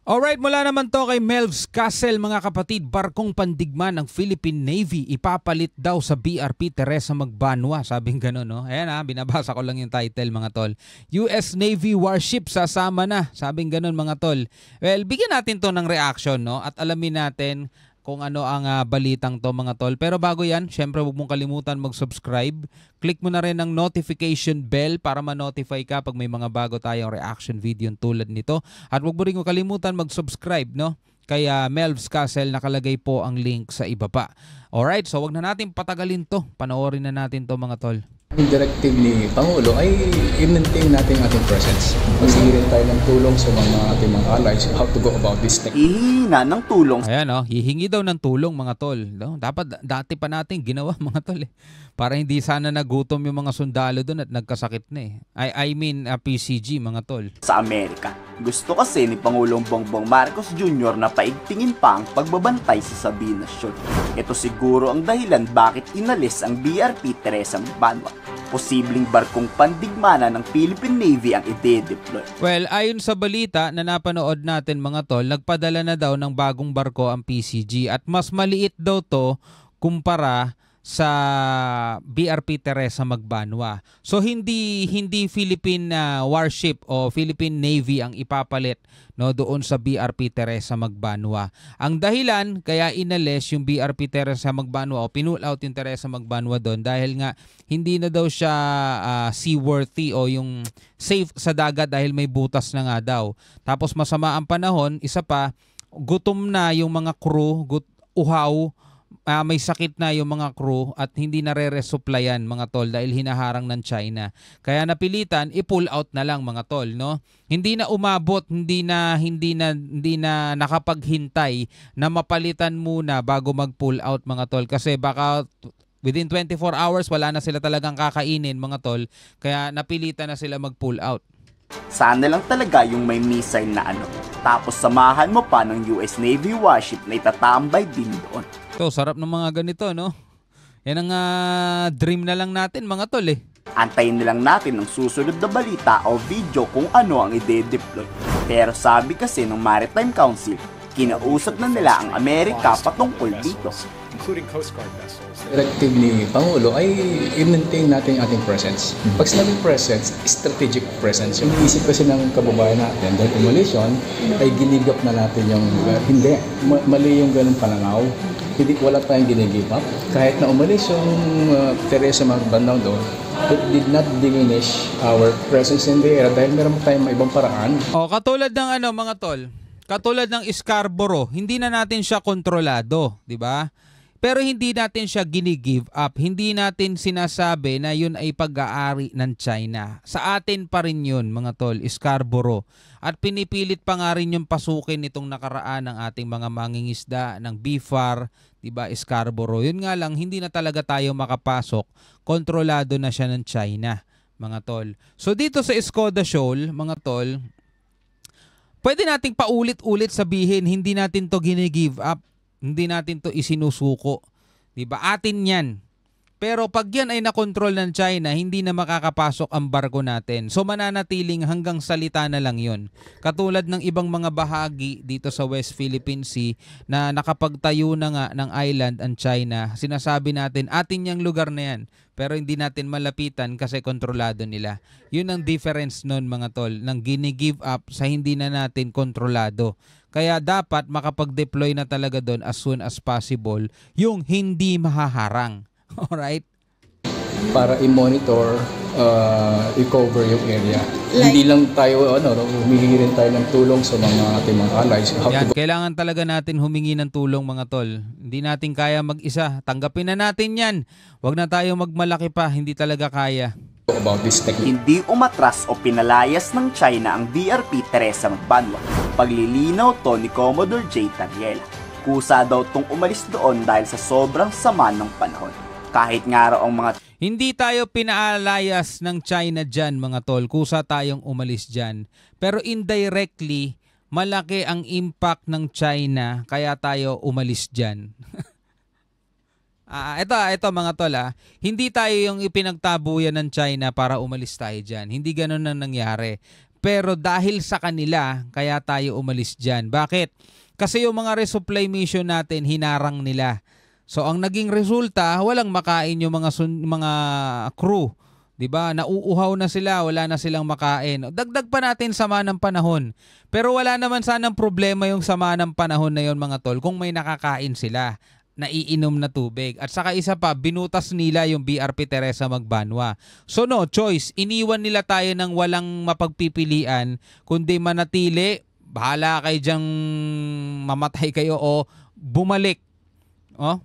Alright, mula naman to kay Melvs Castle mga kapatid, barkong pandigma ng Philippine Navy ipapalit daw sa BRP Teresa Magbanwa. Sabing gano'n, no? Ayan binabasa ko lang yung title mga tol. US Navy warship sasama na. Sabing gano'n mga tol. Well, bigyan natin to ng reaction, no? At alamin natin kung ano ang balitang to mga tol. Pero bago yan, syempre huwag mong kalimutan mag-subscribe. Click mo na rin ang notification bell para ma-notify ka pag may mga bago tayong reaction video tulad nito. At huwag mo rin kalimutan mag-subscribe, no? Kaya Melvs Castle, nakalagay po ang link sa ibaba. Alright, so wag na natin patagalin to. Panoorin na natin to mga tol. Yung directive ni Pangulo ay i-maintain natin ating presence. Magsigirin tayo ng tulong sa ating mga allies how to go about this thing. Ihina ng tulong. Ayan hihingi daw ng tulong mga tol. No? Dapat dati pa natin ginawa mga tol para hindi sana nagutom yung mga sundalo doon at nagkasakit na I mean PCG mga tol. Sa Amerika, gusto kasi ni Pangulong Bongbong Marcos Jr. na paigtingin pa ang pagbabantay sa Sabina Shoal. Ito siguro ang dahilan bakit inalis ang BRP Teresa Magbanwa. Posibleng barkong pandigmana ng Philippine Navy ang ide-deploy. Well, ayon sa balita na napanood natin mga tol, nagpadala na daw ng bagong barko ang PCG at mas maliit daw to kumpara sa BRP Teresa Magbanwa. So hindi Philippine warship o Philippine Navy ang ipapalit doon sa BRP Teresa Magbanwa. Ang dahilan kaya inalis yung BRP Teresa Magbanwa o pinull out yung Teresa Magbanwa doon dahil nga hindi na daw siya seaworthy o yung safe sa dagat dahil may butas na nga daw. Tapos masama ang panahon, isa pa, gutom na yung mga crew, uhaw, may sakit na yung mga crew at hindi na re-resupplyan mga tol dahil hinaharang ng China. Kaya napilitan i-pull out na lang mga tol, no? Hindi na umabot, hindi na nakapaghintay na mapalitan muna bago mag-pull out mga tol kasi baka within 24 hours wala na sila talagang kakainin mga tol. Kaya napilitan na sila mag-pull out. Sana lang talaga yung may missile na tapos samahan mo pa ng US Navy warship na itatambay din doon. So, sarap ng mga ganito, no? Yan ang dream na lang natin, mga tol, Antayin na lang natin ang susunod na balita o video kung ano ang ide-deploy. Pero sabi kasi ng Maritime Council, kinausap na nila ang Amerika patungkol dito. Including Coast Guard vessels. Directive ni Pangulo ay i-maintain natin ating presence. Pag sinabing presence, strategic presence. Yung isip kasi ng kababayan natin, dahil umalis yun, ay ginigap na natin yung, hindi, mali yung ganun pananaw. Hindi, wala tayong ginigive up. Kahit na umalis yung Teresa Magbanwa doon, it did not diminish our presence in the area dahil meron tayong ibang paraan. Katulad ng mga tol, katulad ng Scarborough, hindi na natin siya kontrolado, di ba? Pero hindi natin siya gini-give up. Hindi natin sinasabi na yun ay pag-aari ng China. Sa atin pa rin yun, mga tol, Scarborough. At pinipilit pa nga rin yung pasukin nitong nakaraan ng ating mga mangingisda ng BIFAR, diba, Scarborough. Yun nga lang, hindi na talaga tayo makapasok. Kontrolado na siya ng China, mga tol. So dito sa Escoda Shoal, mga tol, pwede nating paulit-ulit sabihin, hindi natin to gini-give up. Hindi natin to isinusuko. Diba? Atin yan. Pero pag yan ay nakontrol ng China, hindi na makakapasok ang barko natin. So mananatiling hanggang salita na lang yun. Katulad ng ibang mga bahagi dito sa West Philippine Sea na nakapagtayo na nga ng island ang China. Sinasabi natin, atin yung lugar na yan. Pero hindi natin malapitan kasi kontrolado nila. Yun ang difference nun mga tol, ng gini-give up sa hindi na natin kontrolado. Kaya dapat makapag-deploy na talaga doon as soon as possible yung hindi mahaharang. Alright? Para i-monitor, i-cover yung area. Hindi lang tayo, humingi rin tayo ng tulong sa ating mga allies. Kailangan talaga natin humingi ng tulong mga tol. Hindi natin kaya mag-isa. Tanggapin na natin yan. Huwag na tayo magmalaki pa. Hindi talaga kaya. About this technique. Hindi umatras o pinalayas ng China ang BRP Teresa Magbanwa. Paglilinaw to ni Commodore J. Tariela. Kusa daw tong umalis doon dahil sa sobrang sama ng panahon. Kahit nga raw ang mga... Hindi tayo pinaalayas ng China dyan mga tol. Kusa tayong umalis dyan. Pero indirectly, malaki ang impact ng China kaya tayo umalis dyan. Ito mga tol, hindi tayo yung ipinagtabuyan ng China para umalis tayo dyan. Hindi ganun ang nangyari. Pero dahil sa kanila, kaya tayo umalis dyan. Bakit? Kasi yung mga resupply mission natin, hinarang nila. So ang naging resulta, walang makain yung mga crew. 'Di ba? Nauuhaw na sila, wala na silang makain. Dagdag pa natin sama ng panahon. Pero wala naman sanang problema yung sama ng panahon na yon mga tol kung may nakakain sila, naiinom na tubig. At saka isa pa, binutas nila yung BRP Teresa Magbanwa. So no choice, iniwan nila tayo ng walang mapagpipilian kundi manatili, bahala kayo dyang mamatay kayo o bumalik.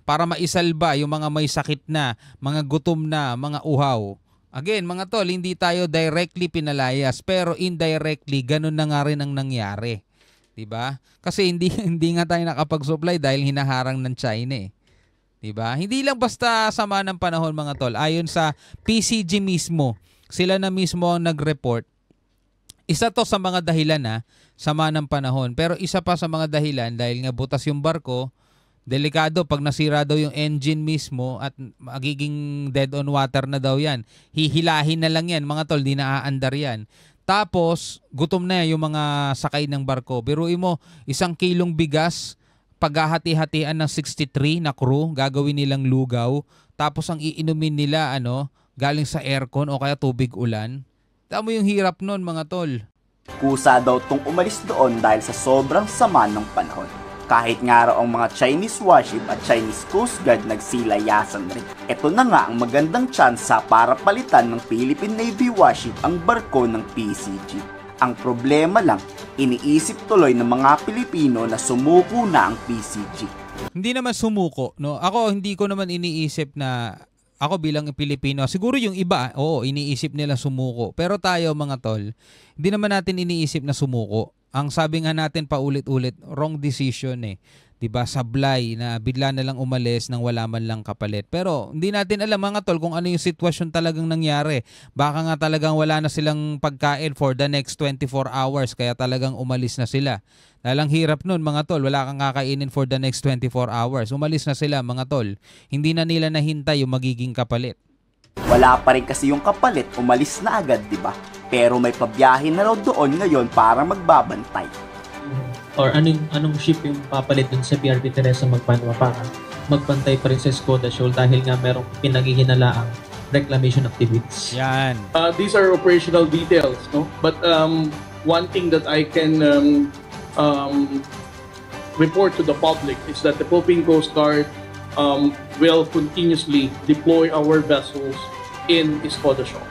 Para maisalba yung mga may sakit na, mga gutom na, mga uhaw. Again, mga tol, hindi tayo directly pinalayas, pero indirectly, ganun na nga rin ang nangyari. Diba? Kasi hindi nga tayo nakapag-supply dahil hinaharang ng China eh. Diba? Hindi lang basta sama ng panahon mga tol. Ayon sa PCG mismo, sila na mismo ang nag-report. Isa to sa mga dahilan sama ng panahon. Pero isa pa sa mga dahilan dahil nga butas yung barko, delikado pag nasira daw yung engine mismo at magiging dead on water na daw yan. Hihilahin na lang yan mga tol, di na aandar yan. Tapos, gutom na yung mga sakay ng barko. Biruin mo, 1 kilong bigas, paghahati-hatian ng 63 na crew, gagawin nilang lugaw. Tapos ang iinumin nila, galing sa aircon o kaya tubig ulan. Tama yung hirap nun mga tol. Kusa daw tong umalis doon dahil sa sobrang sama ng panahon. Kahit nga raw ang mga Chinese warship at Chinese Coast Guard nagsilayasan rin. Ito na nga ang magandang tsansa para palitan ng Philippine Navy warship ang barko ng PCG. Ang problema lang, iniisip tuloy ng mga Pilipino na sumuko na ang PCG. Hindi naman sumuko, no? Ako hindi ko naman iniisip na ako bilang Pilipino, siguro yung iba, iniisip nila sumuko. Pero tayo mga tol, hindi naman natin iniisip na sumuko. Ang sabi nga natin paulit-ulit, wrong decision eh. 'Di ba? Sablay na bigla na lang umalis nang wala man lang kapalit. Pero hindi natin alam mga tol kung ano yung sitwasyon talagang nangyari. Baka nga talagang wala na silang pagkain for the next 24 hours kaya talagang umalis na sila. Dahil ang hirap nun mga tol, wala kang kakainin for the next 24 hours. Umalis na sila mga tol. Hindi na nila nahintay yung magiging kapalit. Wala pa rin kasi yung kapalit, umalis na agad, di ba? Pero may pabiyahe na raw doon ngayon para magbabantay. Or anong ship yung papalit dun sa BRP Teresa Magbanwa para magbantay pa rin sa Skoda Shoal dahil nga merong pinaghihinalaang reclamation activities. Yan. These are operational details, no? But one thing that I can report to the public is that the Philippine Coast Guard will continuously deploy our vessels in Skoda Shoal.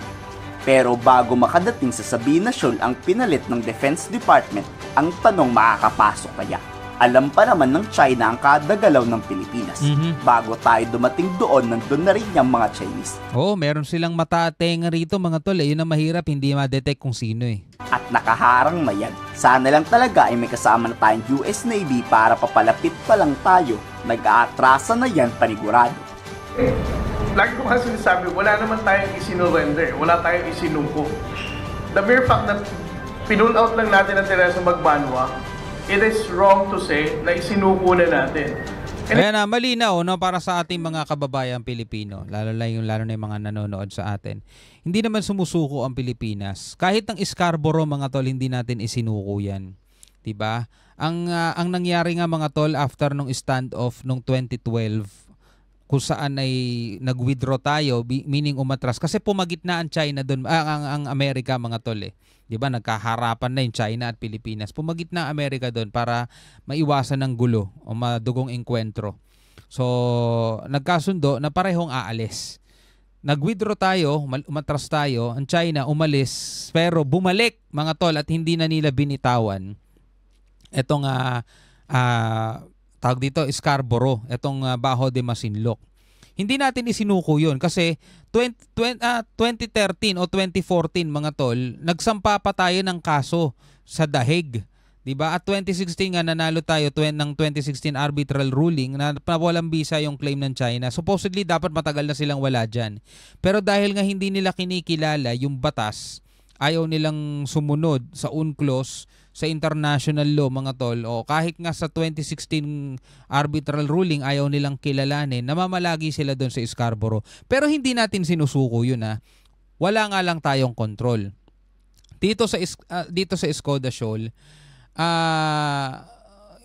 Pero bago makadating sa Sabina Shoal ang pinalit ng Defense Department, ang tanong makakapasok kaya? Alam pa naman ng China ang kadagalaw ng Pilipinas. Bago tayo dumating doon, nandun na rin yung mga Chinese. Meron silang matatenga rito mga tol. Yun ang mahirap, hindi ma-detect kung sino eh. At nakaharang mayan. Sana lang talaga ay may kasama na tayong US Navy para papalapit pa lang tayo. Nag-aatrasa na yan panigurado. Lagi ko kasi sinasabi, wala naman tayong isinurrender, wala tayong isinuko. The mere fact na pinull out lang natin ang Teresa Magbanwa, it is wrong to say na isinuko na natin. Kaya na malinaw para sa ating mga kababayan Pilipino, lalo na yung mga nanonood sa atin. Hindi naman sumusuko ang Pilipinas. Kahit ang Scarborough mga tol, hindi natin isinuko yan. 'Di ba? Ang nangyari nga mga tol after nung standoff nung 2012, kung saan ay nag-withdraw tayo, meaning umatras. Kasi pumagit na ang China doon, ang Amerika mga tol eh. 'Di ba? Nagkaharapan na yung China at Pilipinas. Pumagit na ang Amerika doon para maiwasan ng gulo o madugong engkwentro. So, nagkasundo na parehong aalis. Nag-withdraw tayo, umatras tayo, ang China umalis, pero bumalik mga tol at hindi na nila binitawan. Etong tawag dito Scarborough, etong Bajo de Masinloc. Hindi natin isinuko yun kasi 2013 o 2014 mga tol, nagsampa pa tayo ng kaso sa Dahig. Diba? At 2016 nga nanalo tayo ng 2016 arbitral ruling na walang visa yung claim ng China. Supposedly dapat matagal na silang wala dyan. Pero dahil nga hindi nila kinikilala yung batas, ayaw nilang sumunod sa UNCLOS, sa international law mga tol, o kahit nga sa 2016 arbitral ruling ayaw nilang kilalanin, namamalagi sila doon sa Scarborough. Pero hindi natin sinusuko yun Wala nga lang tayong control. dito sa Skoda Shoal,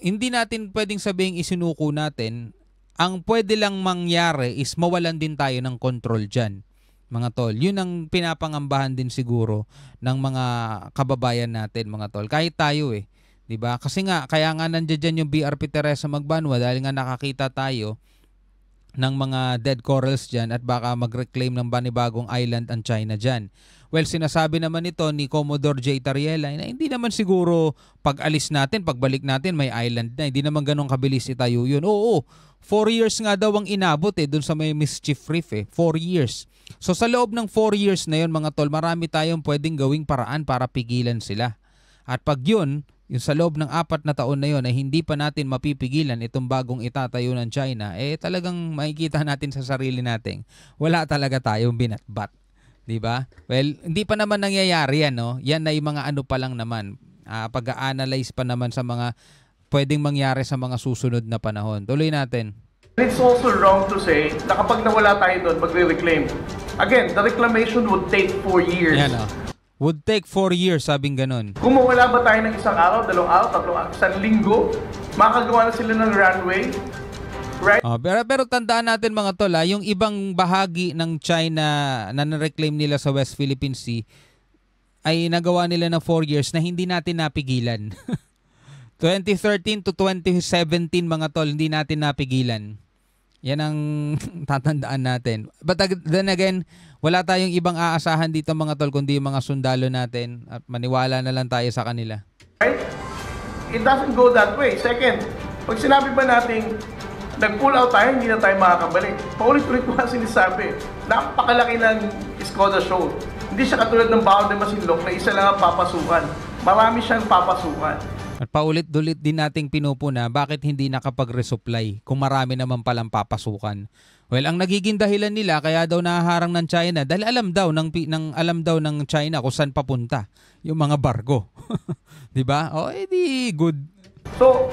hindi natin pwedeng sabihing isinuko natin. Ang pwede lang mangyari is mawalan din tayo ng control dyan, mga tol. Yun ang pinapangambahan din siguro ng mga kababayan natin, mga tol. Kahit tayo diba? Kasi nga, kaya nga nandiyan dyan yung BRP Teresa Magbanwa dahil nga nakakita tayo ng mga dead corals dyan at baka mag-reclaim ng banibagong island ang China dyan. Well, sinasabi naman ito ni Commodore J. Tariela na hindi naman siguro pag-alis natin, pagbalik natin may island na. Hindi naman ganun kabilis itayo yun. Oo, 4 years nga daw ang inabot dun sa may Mischief Reef 4 years. So sa loob ng 4 years na yun mga tol, marami tayong pwedeng gawing paraan para pigilan sila. At pag yun, yung sa loob ng 4 na taon na yun ay hindi pa natin mapipigilan itong bagong itatayo ng China, talagang makikita natin sa sarili natin, wala talaga tayong binatbat. Diba? Well, hindi pa naman nangyayari yan, no? Yan ay mga ano pa lang naman. Pag-a-analyze pa naman sa mga pwedeng mangyari sa mga susunod na panahon. Tuloy natin. It's also wrong to say na kapag nawala tayo doon, magre-reclaim. Again, the reclamation would take 4 years. Yan, would take 4 years, sabing ganun. Kung mawala ba tayo ng isang araw, 2 araw, 3 araw, 1 linggo, makakagawa na sila ng runway. Right? Pero tandaan natin mga tol, yung ibang bahagi ng China na na-reclaim nila sa West Philippine Sea ay nagawa nila ng 4 years na hindi natin napigilan. 2013 to 2017 mga tol, hindi natin napigilan. Yan ang tatandaan natin. But then again, wala tayong ibang aasahan dito mga tol kundi yung mga sundalo natin at maniwala na lang tayo sa kanila. Right? It doesn't go that way. Second, pag sinabi ba natin nag-pull out tayo, hindi na tayo makakabalik. Paulit-ulit ko nga sinasabi, napakalaki ng Skoda Shoal. Hindi siya katulad ng Baon de Masinloc na isa lang ang papasukan. Marami siyang papasukan. At paulit-ulit din nating pinupuna bakit hindi nakapag-resupply kung marami naman palang papasukan. Well, ang nagiging dahilan nila kaya daw nahaharang ng China dahil alam daw ng China kung saan papunta yung mga barko. 'Di ba? Di good. So,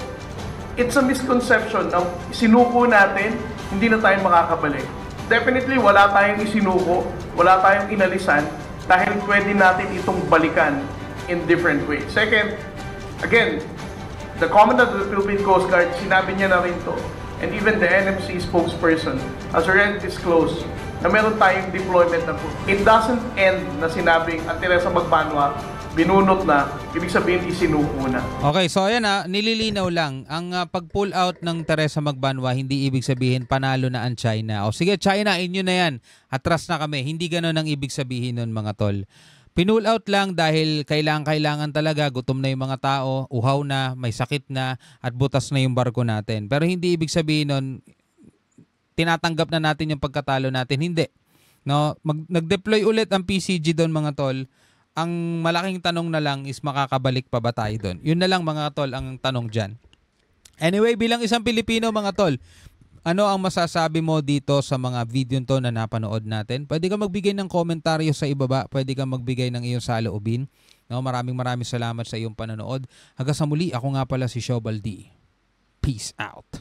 it's a misconception na sinuko natin, hindi na tayo makakabalik. Definitely, wala tayong isinuko, wala tayong inalisan dahil pwede natin itong balikan in different ways. Second, again, the Commandant of the Philippine Coast Guard, sinabi niya na rin to, and even the NMC spokesperson has already disclosed na meron tayong deployment na po. It doesn't end na sinabing ang Teresa Magbanwa binunot na, ibig sabihin isinuko na. Okay, so ayan nililinaw lang. Ang pag-pull out ng Teresa Magbanwa, hindi ibig sabihin panalo na ang China. O sige, China, inyo na yan. Atras na kami. Hindi ganun ang ibig sabihin nun mga tol. Pinull out lang dahil kailangan talaga, gutom na yung mga tao, uhaw na, may sakit na, at butas na yung barko natin. Pero hindi ibig sabihin nun, tinatanggap na natin yung pagkatalo natin. Hindi. No? Nag-deploy ulit ang PCG doon mga tol. Ang malaking tanong na lang is makakabalik pa ba tayo doon? Yun na lang mga tol ang tanong dyan. Anyway, bilang isang Pilipino mga tol, ano ang masasabi mo dito sa mga video to na napanood natin? Pwede ka magbigay ng komentaryo sa ibaba. Pwede ka magbigay ng iyong saloobin. No, maraming salamat sa iyong panonood. Hanggang sa muli, ako nga pala si Shobal D. Peace out.